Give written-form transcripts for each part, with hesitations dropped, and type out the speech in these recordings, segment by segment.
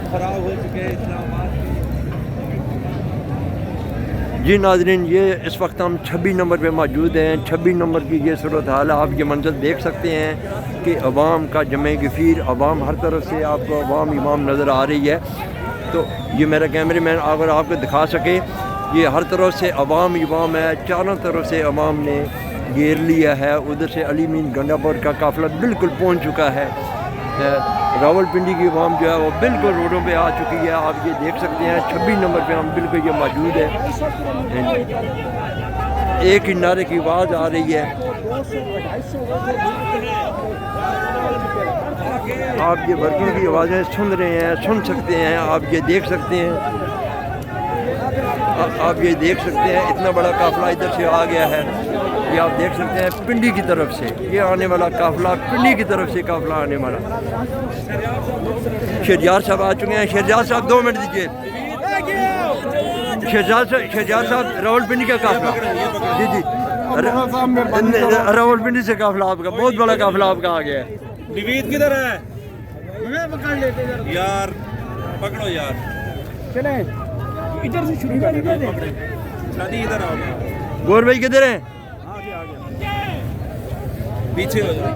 खराब हो चुके हैं इस्लामाबाद के। जी नाज़रीन, ये इस वक्त हम 26 नंबर पे मौजूद हैं। 26 नंबर की ये सूरत हाल है। आप ये मंजर देख सकते हैं कि अवाम का जमे गफीर, अवाम हर तरफ से आपको अवाम इमाम नज़र आ रही है। तो ये मेरा कैमरे मैन अगर आपको दिखा सके, ये हर तरफ से अवाम इमाम है, चारों तरफ से अवाम ने घेर लिया है। उधर से अली मीन गंडापुर का काफ़िला बिल्कुल पहुँच चुका है। रावलपिंडी की अवाम जो है वो बिल्कुल रोडों पे आ चुकी है। आप ये देख सकते हैं 26 नंबर पे हम बिल्कुल ये मौजूद है। एक ही नारे की आवाज़ आ रही है। आप ये वर्करों की आवाज़ें सुन रहे हैं, सुन सकते हैं, आप ये देख सकते हैं। आप ये देख सकते हैं इतना बड़ा काफ़िला इधर से आ गया है। ये आप देख सकते हैं पिंडी की तरफ से ये आने वाला काफ़िला, पिंडी की तरफ से काफ़िला आने वाला। शहजाद साहब आ चुके हैं। शहजाद साहब 2 मिनट दीजिए। शहजाद साहब रावलपिंडी का काफ़िला, जी जी, रावलपिंडी से काफ़िला आपका, बहुत बड़ा काफ़िला आपका आ गया है। निवीद किधर है? पकड़ लेते यार, पकड़ो यार, चले इधर से शुरू कर शादी इधर आओ। गौर भाई किधर हैं? पीछे हो जाओ।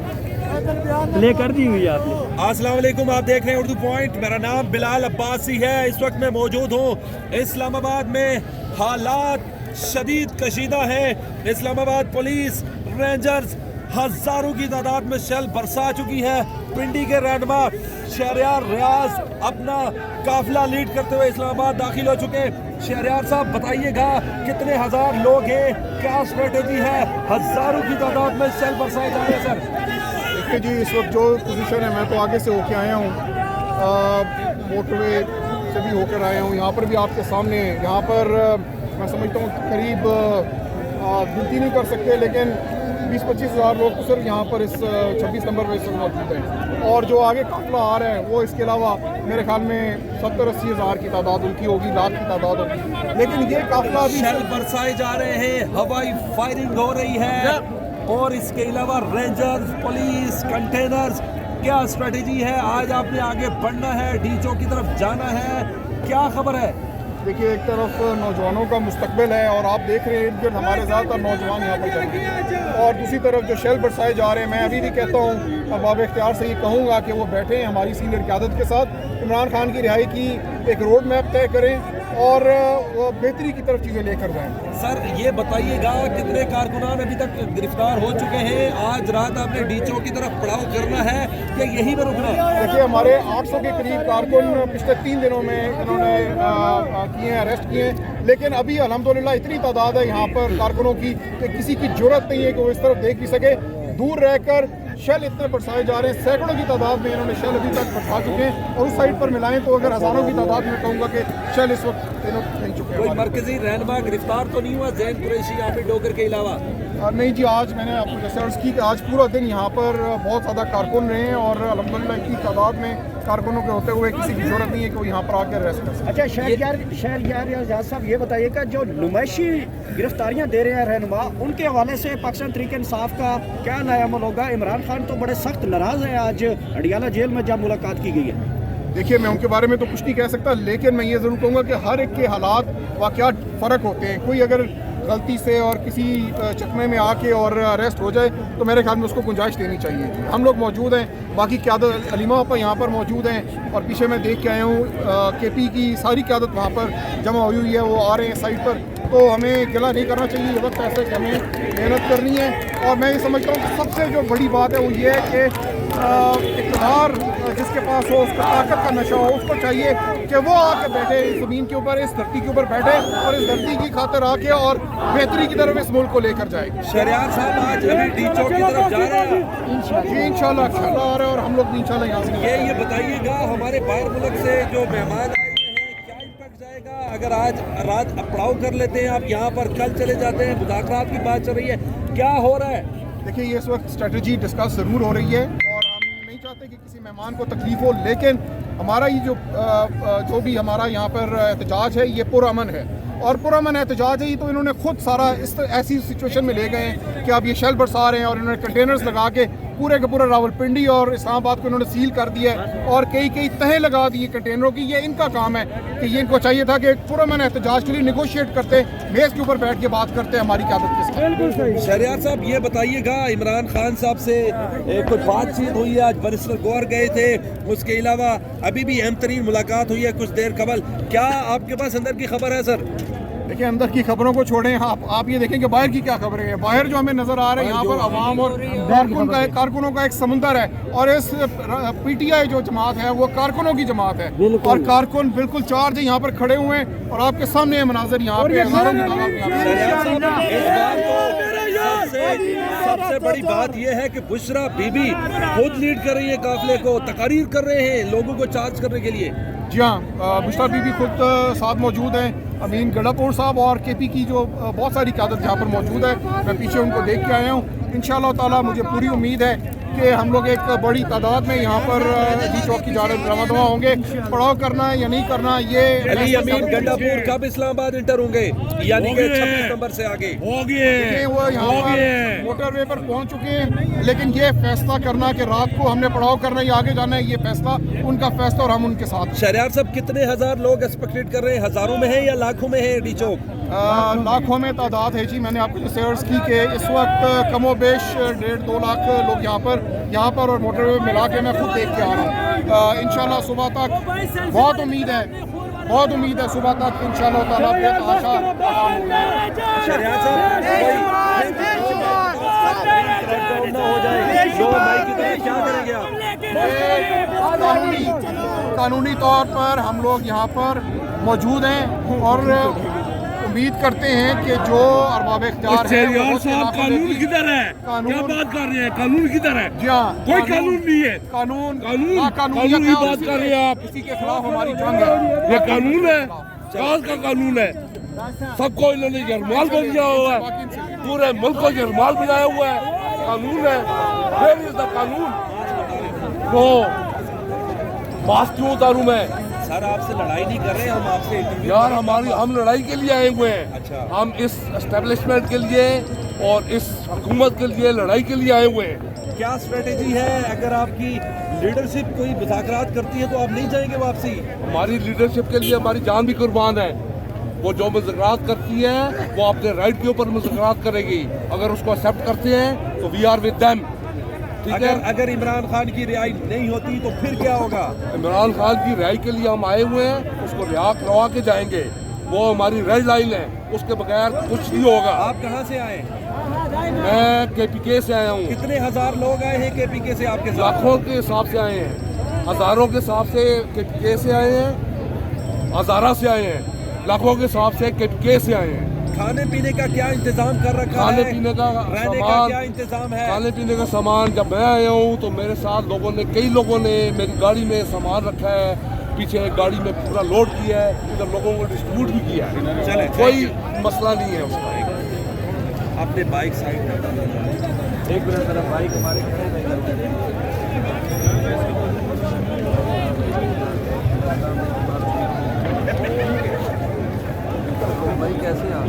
प्ले कर दी हुई आपने। अस्सलाम वालेकुम, आप देख रहे हैं उर्दू पॉइंट। मेरा नाम बिलाल अब्बासी है। इस वक्त मैं मौजूद हूँ इस्लामाबाद में। हालात शदीद कशीदा है। इस्लामाबाद पुलिस, रेंजर्स हजारों की तादाद में शेल बरसा चुकी है। पिंडी के रहनुमा शहरयार रियाज अपना काफिला लीड करते हुए इस्लामाबाद दाखिल हो चुके। शहरयार साहब बताइएगा कितने हजार लोग हैं, क्या स्ट्रेटेजी है? हजारों की तादाद में शेल बरसाए जा रहे हैं सर। देखिए जी, इस वक्त जो पोजीशन है, मैं तो आगे से होके आया हूँ, मोटरवे से भी होकर आया हूँ। यहाँ पर भी आपके सामने, यहाँ पर मैं समझता हूँ करीब गिनती नहीं कर सकते, लेकिन 20-25 हज़ार लोग तो सिर्फ यहाँ पर इस 26 नंबर पर इस वक्त मौजूद हैं। और जो आगे काफिला आ रहा है वो इसके अलावा मेरे ख्याल में 70-80 हज़ार की तादाद उनकी होगी, लाख की तादाद होगी। लेकिन ये काफिला अभी शेल बरसाए जा रहे हैं, हवाई फायरिंग हो रही है, और इसके अलावा रेंजर्स, पुलिस, कंटेनर्स, क्या स्ट्रेटेजी है? आज आपने आगे बढ़ना है, डीचो की तरफ जाना है, क्या खबर है? देखिए, एक तरफ नौजवानों का मुस्तकबिल है और आप देख रहे हैं इर्द गिर्द हमारे ज़्यादातर नौजवान यहाँ पर चल रहे हैं, और दूसरी तरफ जो शेल बरसाए जा रहे हैं, मैं अभी भी कहता हूँ और बाब इख्तियार से ये कहूँगा कि वो बैठे हैं हमारी सीनियर क़यादत के साथ, इमरान खान की रिहाई की एक रोड मैप तय करें और वो बेहतरी की तरफ चीज़ें लेकर जाएं। सर ये बताइएगा कितने कारकुनान अभी तक गिरफ्तार हो चुके हैं? आज रात आपने डीचो की तरफ पड़ाव करना है या यहीं पर रुकना है? देखिए, हमारे 800 के करीब कारकुन पिछले 3 दिनों में इन्होंने किए हैं, अरेस्ट किए हैं, लेकिन अभी अल्हम्दुलिल्लाह इतनी तादाद है यहाँ पर कारकुनों की कि किसी की जरूरत नहीं है कि वो इस तरफ देख भी सके। दूर रहकर शेल इतने बरसाए जा रहे हैं, सैकड़ों की तादाद में इन्होंने शेल अभी तक बरसा चुके हैं, और उस साइड पर मिलाएं तो अगर हज़ारों की तादाद में कहूँगा कि शेल इस वक्त नहीं चुके हैं। कोई मरकजी रहनुमा गिरफ्तार तो नहीं हुआ जैन कुरैशी, आमिर डोगर के अलावा? नहीं जी, आज मैंने आपको जैसे अर्ज़ की कि आज पूरा दिन यहाँ पर बहुत ज़्यादा कारकुन रहे हैं, और अल्हम्दुलिल्लाह इतनी तादाद में कारकुनों के होते हुए किसी की जरूरत नहीं है कि वो यहाँ पर आकर रेस्ट कर सके। अच्छा, शहरयार रियाज साहब ये बताइएगा, जो नुमाइशी गिरफ्तारियां दे रहे हैं रहनुमा, उनके हवाले से पाकिस्तान तहरीक इंसाफ का क्या नया अमल होगा? इमरान खान तो बड़े सख्त नाराज़ हैं आज अडियाला जेल में जब मुलाकात की गई है। देखिए, मैं उनके बारे में तो कुछ नहीं कह सकता, लेकिन मैं ये ज़रूर कहूँगा कि हर एक के हालात वाक़यात फ़र्क होते हैं। कोई अगर गलती से और किसी चकमे में आके और अरेस्ट हो जाए तो मेरे ख्याल में उसको गुंजाइश देनी चाहिए। हम लोग मौजूद हैं, बाकी क़यादत अलीमा आपा यहाँ पर मौजूद हैं, और पीछे मैं देख के आया हूँ KP की सारी क़यादत वहाँ पर जमा हुई हुई है, वो आ रहे हैं साइड पर। तो हमें गिला नहीं करना चाहिए, ये वक्त ऐसे कि हमें मेहनत करनी है। और मैं ये समझता हूँ कि सबसे जो बड़ी बात है वो ये है कि इक़्तिदार जिसके पास हो, उसका ताकत का नशा हो, उसको चाहिए कि वो आके बैठे इस ज़मीन के ऊपर, इस धरती के ऊपर बैठे और इस धरती की खातिर आके और बेहतरी की तरफ इस मुल्क को लेकर जाए। शहरयार साहब आज अभी डीचो की तरफ जा रहे हैं जी, इंशाल्लाह आ रहे हैं, और हम लोग इंशाल्लाह यहाँ से ये बताइएगा हमारे बाहर मुल्क से जो मेहमान आए हुए हैं, क्या इम्पैक्ट जाएगा अगर आज रात पड़ाव कर लेते हैं आप यहाँ पर, कल चले जाते हैं, मुज़ाकरात की बात चल रही है, क्या हो रहा है? देखिए, ये इस वक्त स्ट्रेटजी डिस्कस ज़रूर हो रही है, और हम नहीं चाहते कि किसी मेहमान को तकलीफ हो, लेकिन हमारा ये जो भी हमारा यहाँ पर एहतजाज है ये पुरअमन है, और पुरअमन एहतजाज है। ये तो इन्होंने खुद सारा ऐसी सिचुएशन में ले गए हैं कि अब ये शेल बरसा रहे हैं, और इन्होंने कंटेनर्स लगा के पूरे का पूरा रावलपिंडी और इस्लामाबाद को इन्होंने सील कर दिया है और कई तहें लगा दी कंटेनरों की। ये इनका काम है कि ये इनको चाहिए था कि पुरअमन एहतजाज के लिए निगोशिएट करते, मेज़ के ऊपर बैठ के बात करते हमारी क़यादत के साथ। शहरियार साहब ये बताइएगा, इमरान खान साहब से कोई बातचीत हुई है? आज बैरिस्टर गौहर गए थे, उसके अलावा अभी भी अहम तरीन मुलाकात हुई है कुछ देर कबल। क्या आपके पास अंदर की खबर है सर? देखिए, अंदर की खबरों को छोड़ें, आप ये देखें कि बाहर की क्या खबरें हैं। बाहर जो हमें नज़र आ रहा है यहाँ पर अवाम और कारकुनों का एक समंदर है और इस PTI जो जमात है वो कारकुनों की जमात है और कारकुन बिल्कुल चार्ज है, यहाँ पर खड़े हुए हैं और आपके सामने ये मनाजर यहाँ पे हज़ारों की तादाद में। सबसे बड़ी बात यह है कि बुशरा बीबी खुद लीड कर रही है काफिले को, तकारीर कर रहे हैं लोगों को चार्ज करने के लिए। जी हाँ, बुशरा बीबी खुद साथ मौजूद हैं, अमीन गड़ापुर साहब और KP की जो बहुत सारी क़यादत यहाँ पर मौजूद है। मैं पीछे उनको देख के आया हूँ। इंशाअल्लाह ताला मुझे पूरी उम्मीद है कि हम लोग एक बड़ी तादाद में यहाँ पर डी चौक की जानिब रवाना होंगे। पड़ाव करना है या नहीं करना, ये अली अमीन गंडापुर कब इस्लामाबाद इंटर होंगे? यानी कि 26 नंबर से आगे वो यहाँ पर मोटरवे पर पहुँच चुके हैं, लेकिन ये फैसला करना कि रात को हमने पड़ाव करना या आगे जाना है, ये फैसला उनका फैसला और हम उनके साथ। शहरियार साहब, कितने हजार लोग एक्सपेक्टेड कर रहे हैं? हजारों में है या लाखों में है डी चौक? लाखों में तादाद है जी। मैंने आपको जो शेयर्स की कि इस वक्त कमो बेश 1.5-2 लाख लोग यहाँ पर और मोटरवे मिला के मैं खुद देख के आ रहा हूँ। इंशाल्लाह सुबह तक बहुत उम्मीद है सुबह तक इंशाल्लाह ताला बेतहाशा शहरियार साहब, हो जाए तो भाई की तरह क्या करेंगे आप? कानूनी तौर पर हम लोग यहाँ पर मौजूद हैं और उम्मीद करते हैं कि जो अरबाब इख्तियार है कानून किधर है? क्या बात कर रहे हैं? कानून किधर है? जी हाँ, कोई कानून नहीं है। कानून की बात कर रहे हैं आप? इसी के खिलाफ हमारी जंग है। ये कानून है, कौन का कानून है? सबको इन्होंने जरमाल बनाया हुआ है, पूरे मुल्क को जरमाल बनाया हुआ है। कानून है, वेयर इज द कानून? तो बात क्यों उतारूं मैं? सर, आपसे लड़ाई नहीं कर रहे हम, आपसे यार हम लड़ाई के लिए आए हुए हैं। अच्छा। हम इस एस्टेब्लिशमेंट के लिए और इस हुकूमत के लिए लड़ाई के लिए आए हुए हैं। क्या स्ट्रेटेजी है? अगर आपकी लीडरशिप कोई मुज़ाकरात करती है तो आप नहीं जाएंगे वापसी? हमारी लीडरशिप के लिए हमारी जान भी कुर्बान है। वो जो मुज़ाकरात करती है वो अपने राइट के ऊपर मुज़ाकरात करेगी। अगर उसको एक्सेप्ट करते हैं तो वी आर विद देम। ठीक है। अगर इमरान खान की रिहाई नहीं होती तो फिर क्या होगा? इमरान खान की रिहाई के लिए हम आए हुए हैं, उसको रिहा करवा के जाएंगे। वो हमारी रेड लाइन है, उसके बगैर कुछ नहीं होगा। आप कहाँ से आए? मैं KPK से आया हूँ। कितने हजार लोग आए हैं KPK से आपके साथ? लाखों के हिसाब से आए हैं, हजारों के हिसाब से KPK से आए हैं, हजारा से आए हैं, लाखों के हिसाब से KPK से आए हैं। खाने पीने का क्या इंतजाम कर रखा है? खाने पीने का रहने का सामान, क्या इंतजाम है? खाने पीने का सामान, जब मैं आया हूँ तो मेरे साथ कई लोगों ने मेरी गाड़ी में सामान रखा है, पीछे एक गाड़ी में पूरा लोड किया है, इधर लोगों को डिस्ट्रीब्यूट भी किया है। चले, कोई मसला नहीं है उसका। अपने बाइक साइड एक मिनट, जरा बाइक हमारे भाई कैसे आप?